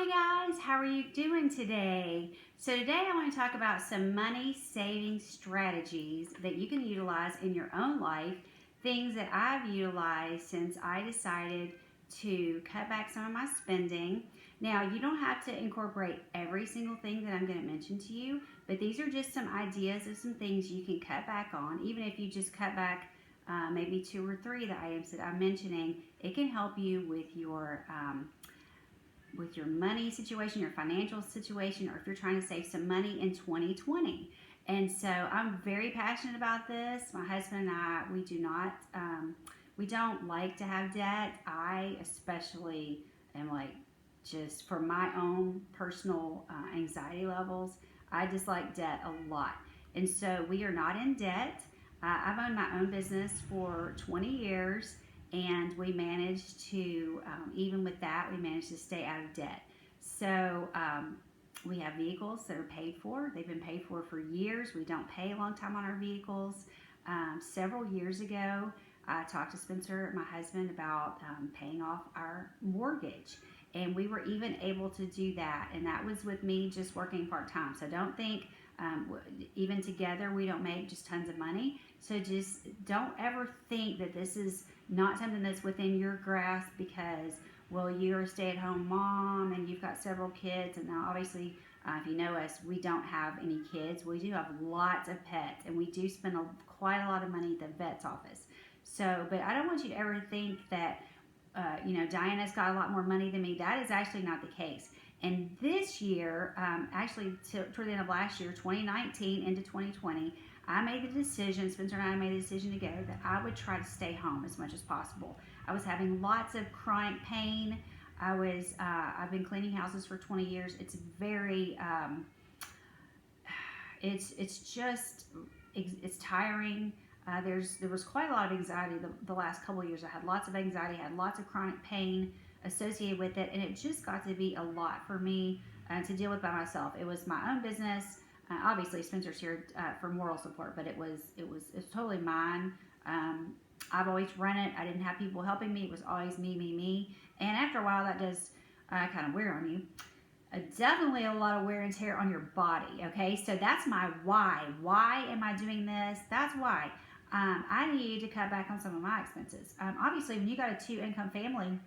Hi guys, how are you doing today? So today I want to talk about some money saving strategies that you can utilize in your own life, things that I've utilized since I decided to cut back some of my spending. Now, you don't have to incorporate every single thing that I'm going to mention to you, but these are just some ideas of some things you can cut back on. Even if you just cut back maybe 2 or 3 of the items that I'm mentioning, it can help you with your money situation, your financial situation, or if you're trying to save some money in 2020. And so I'm very passionate about this. My husband and I, we don't like to have debt. I especially am like, just for my own personal anxiety levels, I dislike debt a lot. And so we are not in debt. I've owned my own business for 20 years, and we managed to, even with that, we managed to stay out of debt. So we have vehicles that are paid for. They've been paid for years. We don't pay a long time on our vehicles. Several years ago, I talked to Spencer, my husband, about paying off our mortgage. And we were even able to do that. And that was with me just working part-time. So don't think, even together, we don't make just tons of money. So just don't ever think that this is not something that's within your grasp because, well, you're a stay-at-home mom and you've got several kids. And now, obviously, if you know us, we don't have any kids. We do have lots of pets, and we do spend quite a lot of money at the vet's office. So, but I don't want you to ever think that, Diana's got a lot more money than me. That is actually not the case. And this year, actually toward the end of last year, 2019 into 2020, I made the decision, Spencer and I made the decision together, that I would try to stay home as much as possible. I was having lots of chronic pain. I've been cleaning houses for 20 years. It's very, it's tiring. There was quite a lot of anxiety the last couple of years. I had lots of anxiety, had lots of chronic pain associated with it, and it just got to be a lot for me to deal with by myself. It was my own business. Obviously, Spencer's here for moral support, but it's totally mine. I've always run it. I didn't have people helping me. It was always me. And after a while, that does kind of wear on you. Definitely a lot of wear and tear on your body. Okay, so that's my why. Why am I doing this? That's why. I need to cut back on some of my expenses. Obviously, when you got a 2-income family,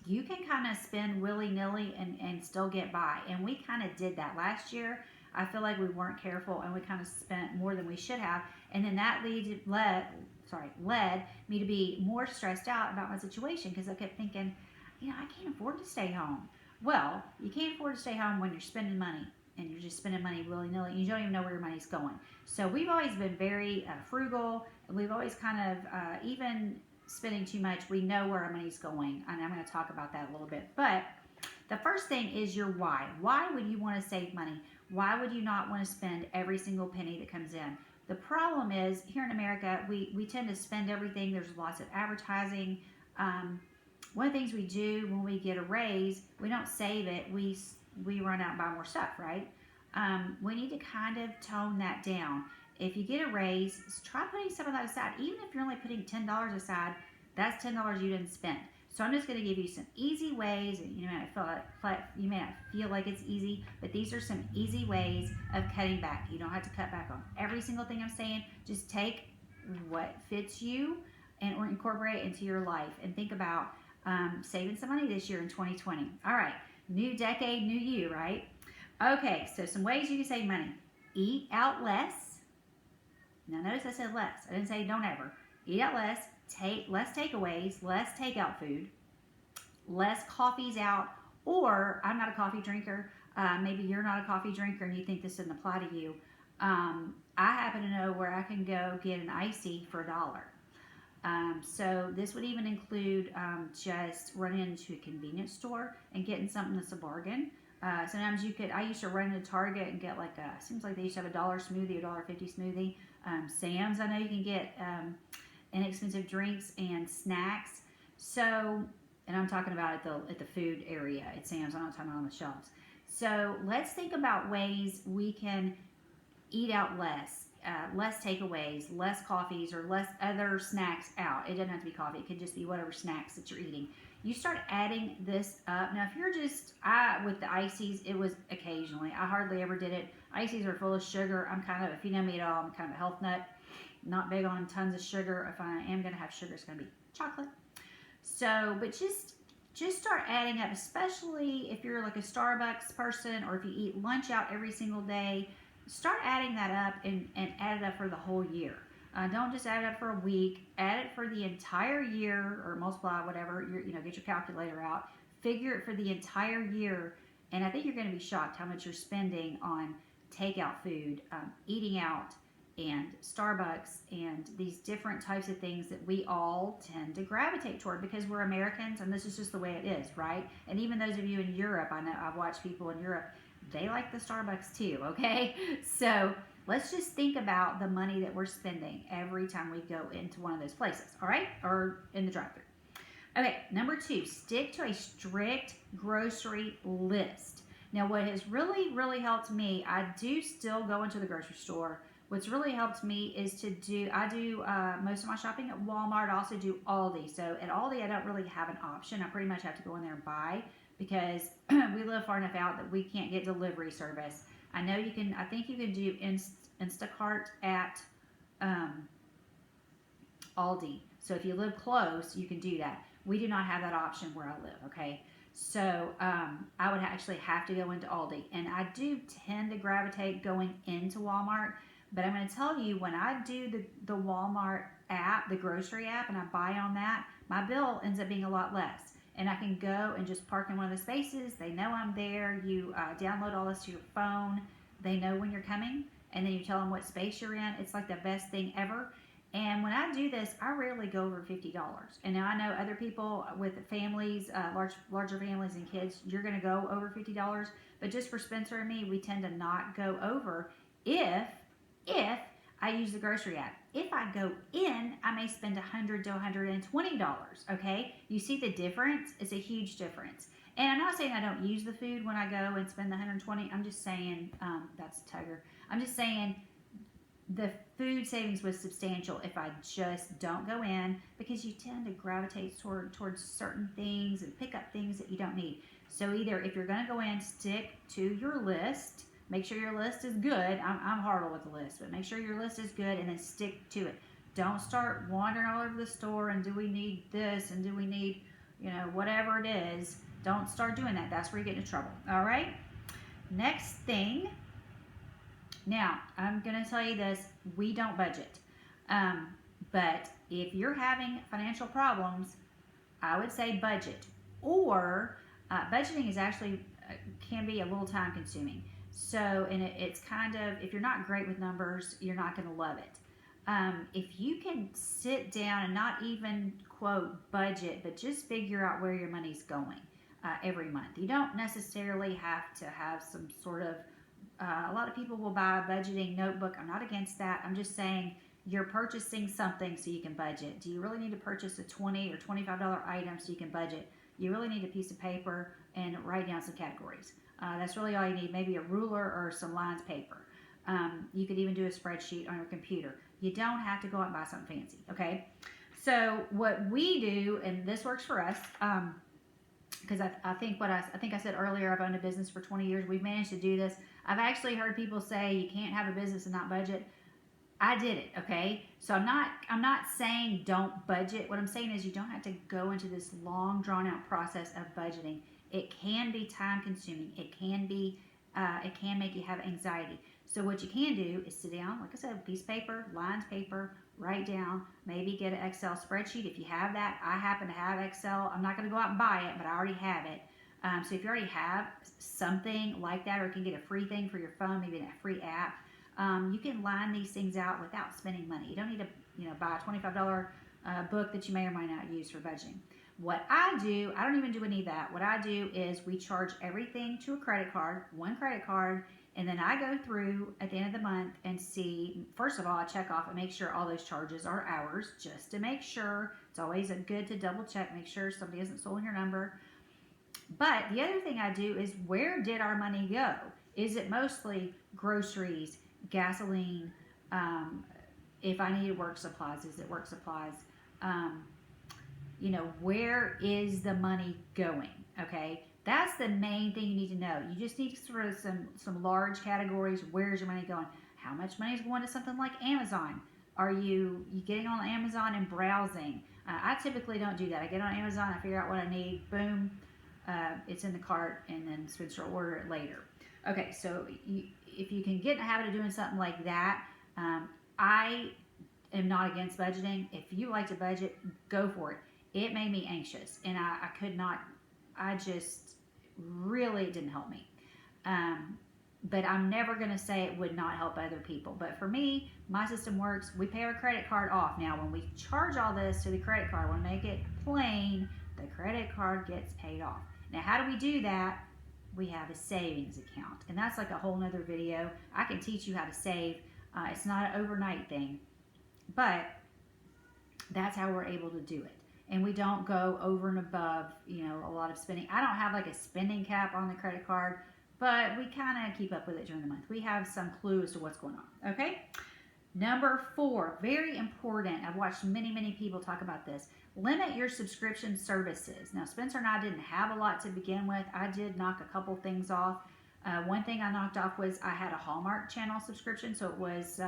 you can kind of spend willy-nilly and still get by. And we kind of did that last year. I feel like we weren't careful and we kind of spent more than we should have. And then that led me to be more stressed out about my situation because I kept thinking, I can't afford to stay home. Well, you can't afford to stay home when you're spending money and you're just spending money willy-nilly and you don't even know where your money's going. So we've always been very frugal. We've always kind of, even spending too much, we know where our money's going. And I'm going to talk about that a little bit. But the first thing is your why. Why would you want to save money? Why would you not want to spend every single penny that comes in? The problem is, here in America, we tend to spend everything. There's lots of advertising. One of the things we do when we get a raise, we don't save it. We run out and buy more stuff, right? We need to kind of tone that down. If you get a raise, try putting some of that aside. Even if you're only putting $10 aside, that's $10 you didn't spend. So I'm just going to give you some easy ways. You may not feel like it's easy, but these are some easy ways of cutting back. You don't have to cut back on every single thing I'm saying. Just take what fits you or incorporate it into your life and think about saving some money this year in 2020. All right, new decade, new you, right? Okay, so some ways you can save money. Eat out less. Now notice I said less. I didn't say don't ever. Eat out less. Take less takeaways, less takeout food, less coffees out, or I'm not a coffee drinker. Maybe you're not a coffee drinker and you think this doesn't apply to you. I happen to know where I can go get an icy for $1. So this would even include just running into a convenience store and getting something that's a bargain. Sometimes I used to run into Target and get seems like they used to have $1 smoothie, $1.50 smoothie. Sam's, I know you can get inexpensive drinks and snacks. So, and I'm talking about at the food area at Sam's. I'm not talking about on the shelves. So let's think about ways we can eat out less. Less takeaways, less coffees, or less other snacks out. It doesn't have to be coffee. It could just be whatever snacks that you're eating. You start adding this up. Now, if you're just, with the ices, it was occasionally. I hardly ever did it. Ices are full of sugar. I'm kind of, if you know me at all, I'm kind of a health nut. Not big on tons of sugar. If I am going to have sugar, it's going to be chocolate. So, but just start adding up, especially if you're like a Starbucks person or if you eat lunch out every single day. Start adding that up and add it up for the whole year. Don't just add it up for a week. Add it for the entire year, or multiply whatever. Get your calculator out. Figure it for the entire year, and I think you're going to be shocked how much you're spending on takeout food, eating out, and Starbucks, and these different types of things that we all tend to gravitate toward because we're Americans, and this is just the way it is, right? And even those of you in Europe, I know I've watched people in Europe, they like the Starbucks too, okay? So let's just think about the money that we're spending every time we go into one of those places, all right? Or in the drive-thru. Okay, number 2, stick to a strict grocery list. Now, what has really, really helped me, I do still go into the grocery store. What's really helped me is I do most of my shopping at Walmart. I also do Aldi. So at Aldi, I don't really have an option. I pretty much have to go in there and buy because we live far enough out that we can't get delivery service. I know you can, I think you can do Instacart at Aldi. So if you live close, you can do that. We do not have that option where I live, okay? So I would actually have to go into Aldi. And I do tend to gravitate going into Walmart. But I'm going to tell you, when I do the Walmart app, the grocery app, and I buy on that, my bill ends up being a lot less. And I can go and just park in one of the spaces. They know I'm there. You download all this to your phone. They know when you're coming. And then you tell them what space you're in. It's like the best thing ever. And when I do this, I rarely go over $50. And now I know other people with families, larger families and kids, you're going to go over $50. But just for Spencer and me, we tend to not go over if I use the grocery app. If I go in, I may spend $100 to $120, okay? You see the difference? It's a huge difference. And I'm not saying I don't use the food when I go and spend the $120. I'm just saying, that's Tugger. I'm just saying the food savings was substantial if I just don't go in, because you tend to gravitate towards certain things and pick up things that you don't need. So either if you're going to go in, stick to your list. Make sure your list is good. I'm horrible with the list, but make sure your list is good and then stick to it. Don't start wandering all over the store and do we need this and do we need, whatever it is. Don't start doing that. That's where you get into trouble. All right? Next thing. Now, I'm going to tell you this. We don't budget. But if you're having financial problems, I would say budget. Or budgeting is actually can be a little time consuming. So, and it's kind of, if you're not great with numbers, you're not going to love it. If you can sit down and not even quote budget, but just figure out where your money's going every month. You don't necessarily have to have some sort of, a lot of people will buy a budgeting notebook. I'm not against that. I'm just saying you're purchasing something so you can budget. Do you really need to purchase a $20 or $25 item so you can budget? You really need a piece of paper and write down some categories. That's really all you need. Maybe a ruler or some lines paper. You could even do a spreadsheet on your computer. You don't have to go out and buy something fancy, okay? So what we do, and this works for us, because I think I said earlier, I've owned a business for 20 years. We've managed to do this. I've actually heard people say you can't have a business and not budget. I did it, okay? So I'm not saying don't budget. What I'm saying is you don't have to go into this long, drawn-out process of budgeting. It can be time-consuming. It can make you have anxiety. So what you can do is sit down, like I said, a piece of paper, lines paper, write down, maybe get an Excel spreadsheet if you have that. I happen to have Excel. I'm not going to go out and buy it, but I already have it. So if you already have something like that, or you can get a free thing for your phone, maybe a free app, you can line these things out without spending money. You don't need to buy a $25 book that you may or might not use for budgeting. What I do, I don't even do any of that. What I do is we charge everything to a credit card, one credit card, and then I go through at the end of the month and see, first of all, I check off and make sure all those charges are ours, just to make sure. It's always good to double check, make sure somebody hasn't stolen your number. But the other thing I do is, where did our money go? Is it mostly groceries, gasoline? If I needed work supplies, is it work supplies? where is the money going? Okay, that's the main thing you need to know. You just need sort of some large categories. Where's your money going? How much money is going to something like Amazon? Are you getting on Amazon and browsing? I typically don't do that. I get on Amazon, I figure out what I need, boom, it's in the cart, and then Spencer will order it later. Okay, so if you can get in the habit of doing something like that, I am not against budgeting. If you like to budget, go for it. It made me anxious, and I could not. I just really it didn't help me. But I'm never going to say it would not help other people. But for me, my system works. We pay our credit card off. Now, when we charge all this to the credit card, I want to make it plain. The credit card gets paid off. Now, how do we do that? We have a savings account. And that's like a whole nother video. I can teach you how to save. It's not an overnight thing. But that's how we're able to do it. And we don't go over and above, a lot of spending. I don't have like a spending cap on the credit card, but we kind of keep up with it during the month. We have some clue as to what's going on, okay? Number 4, very important. I've watched many, many people talk about this. Limit your subscription services. Now, Spencer and I didn't have a lot to begin with. I did knock a couple things off. One thing I knocked off was I had a Hallmark channel subscription, so it was...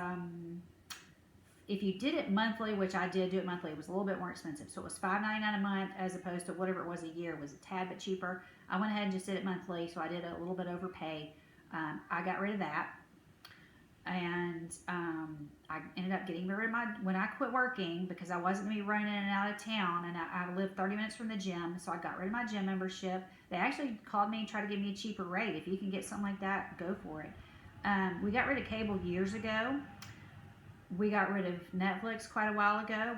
if you did it monthly, which I did do it monthly, it was a little bit more expensive. So it was $5.99 a month as opposed to whatever it was a year. It was a tad bit cheaper. I went ahead and just did it monthly, so I did a little bit overpay. I got rid of that. And I ended up getting rid of when I quit working, because I wasn't going to be running in and out of town, and I lived 30 minutes from the gym, so I got rid of my gym membership. They actually called me and tried to give me a cheaper rate. If you can get something like that, go for it. We got rid of cable years ago. We got rid of Netflix quite a while ago.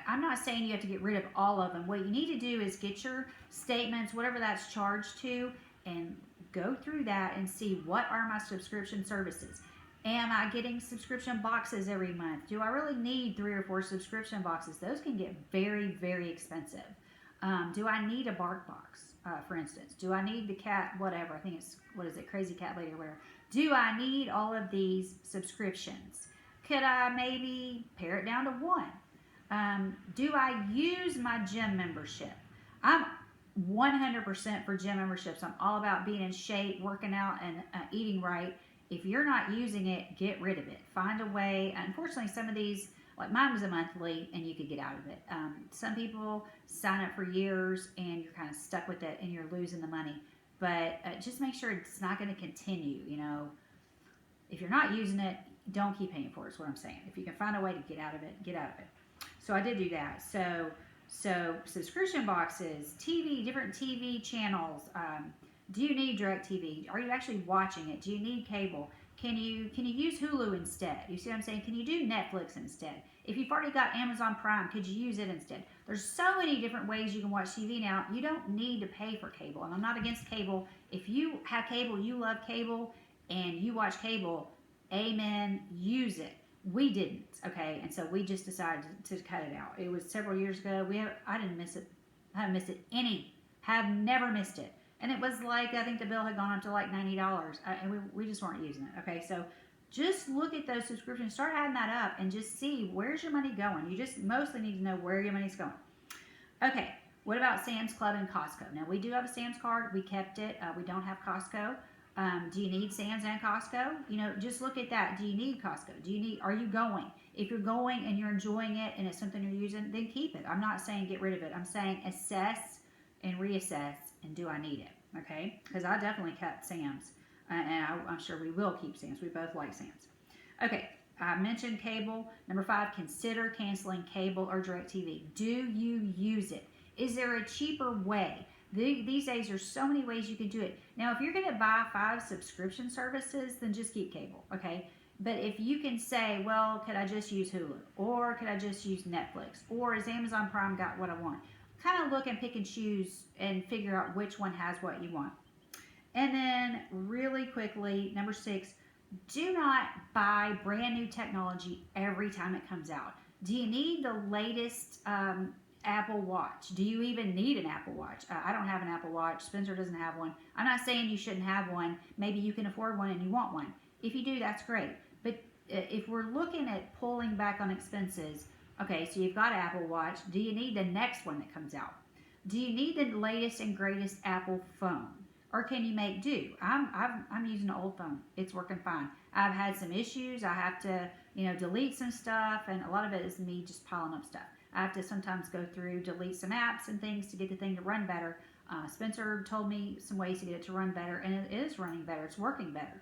I'm not saying you have to get rid of all of them. What you need to do is get your statements, whatever that's charged to, and go through that and see what are my subscription services. Am I getting subscription boxes every month? Do I really need 3 or 4 subscription boxes? Those can get very, very expensive. Do I need a bark box, for instance? Do I need the cat, whatever? I think it's, Crazy Cat Lady or whatever. Do I need all of these subscriptions? Could I maybe pare it down to 1? Do I use my gym membership? I'm 100% for gym memberships. I'm all about being in shape, working out, and eating right. If you're not using it, get rid of it. Find a way. Unfortunately, some of these, like mine was a monthly, and you could get out of it. Some people sign up for years, and you're kind of stuck with it, and you're losing the money. But just make sure it's not going to continue. If you're not using it, don't keep paying for it, is what I'm saying. If you can find a way to get out of it, get out of it. So I did do that. So subscription boxes, TV, different TV channels. Do you need DirecTV? Are you actually watching it? Do you need cable? Can you use Hulu instead? You see what I'm saying? Can you do Netflix instead? If you've already got Amazon Prime, could you use it instead? There's so many different ways you can watch TV now. You don't need to pay for cable, and I'm not against cable. If you have cable, you love cable, and you watch cable, amen, use it. We didn't, okay, and so we just decided to cut it out. It was several years ago. I didn't miss it. I haven't missed it have never missed it. And it was like, I think the bill had gone up to like $90, and we just weren't using it, okay? So just look at those subscriptions, start adding that up, and just see where's your money going. You just mostly need to know where your money's going. Okay, what about Sam's Club and Costco? Now, we do have a Sam's card. We kept it. We don't have Costco. Do you need Sam's and Costco? Just look at that. Do you need Costco? Are you going? If you're going and you're enjoying it and it's something you're using, then keep it. I'm not saying get rid of it. I'm saying assess and reassess, and do I need it? Okay? Because I definitely kept Sam's, and I'm sure we will keep Sam's. We both like Sam's. Okay, I mentioned cable. Number 5, consider canceling cable or DirecTV. Do you use it? Is there a cheaper way? These days, there's so many ways you can do it. Now, if you're going to buy 5 subscription services, then just keep cable, okay? But if you can say, well, could I just use Hulu? Or could I just use Netflix? Or has Amazon Prime got what I want? Kind of look and pick and choose and figure out which one has what you want. And then really quickly, number 6, do not buy brand new technology every time it comes out. Do you need the latest Apple Watch? Do you even need an Apple Watch? I don't have an Apple Watch. Spencer doesn't have one. I'm not saying you shouldn't have one. Maybe you can afford one and you want one. If you do, that's great. But if we're looking at pulling back on expenses, Okay, so you've got an Apple Watch. Do you need the next one that comes out? Do you need the latest and greatest Apple phone? Or can you make do? I'm using an old phone. It's working fine. I've had some issues. I have to, delete some stuff, and a lot of it is me just piling up stuff. I have to sometimes go through, delete some apps and things to get the thing to run better. Spencer told me some ways to get it to run better, and it is running better. It's working better.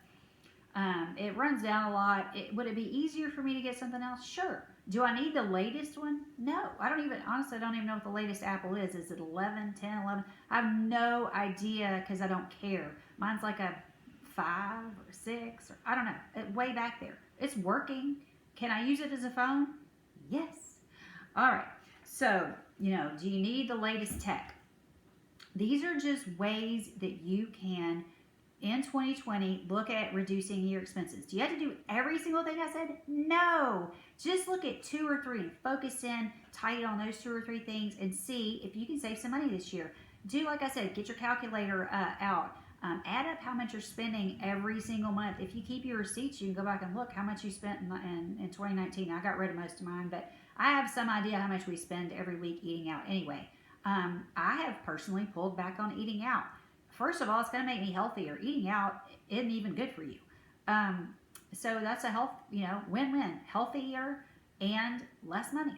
It runs down a lot. Would it be easier for me to get something else? Sure. Do I need the latest one? No. Honestly, I don't even know what the latest Apple is. Is it 11, 10, 11? I have no idea because I don't care. Mine's like a 5 or 6, or I don't know. Way back there. It's working. Can I use it as a phone? Yes. All right. So, do you need the latest tech? These are just ways that you can, in 2020, look at reducing your expenses. Do you have to do every single thing I said? No. Just look at 2 or 3 and focus in tight on those 2 or 3 things and see if you can save some money this year. Do, like I said, get your calculator out. Add up how much you're spending every single month. If you keep your receipts, you can go back and look how much you spent in 2019. I got rid of most of mine, but I have some idea how much we spend every week eating out anyway. I have personally pulled back on eating out. First of all, it's going to make me healthier. Eating out isn't even good for you. So that's a health, win-win. Healthier and less money.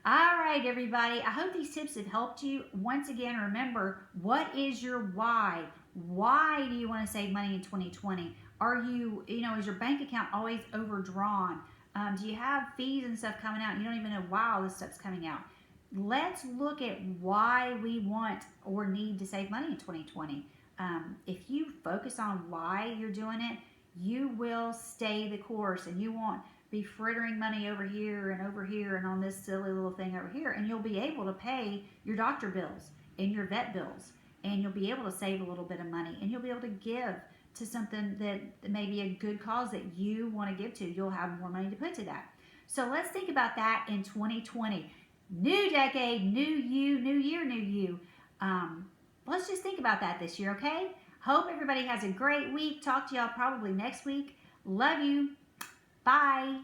All right, everybody. I hope these tips have helped you. Once again, remember, what is your why? Why do you want to save money in 2020? Are you, is your bank account always overdrawn? Do you have fees and stuff coming out and you don't even know why all this stuff's coming out? Let's look at why we want or need to save money in 2020. If you focus on why you're doing it, you will stay the course and you won't be frittering money over here and on this silly little thing over here. And you'll be able to pay your doctor bills and your vet bills, and you'll be able to save a little bit of money, and you'll be able to give to something that may be a good cause that you want to give to. You'll have more money to put to that. So let's think about that in 2020. New decade, new you, new year, new you. Let's just think about that this year, okay? Hope everybody has a great week. Talk to y'all probably next week. Love you. Bye.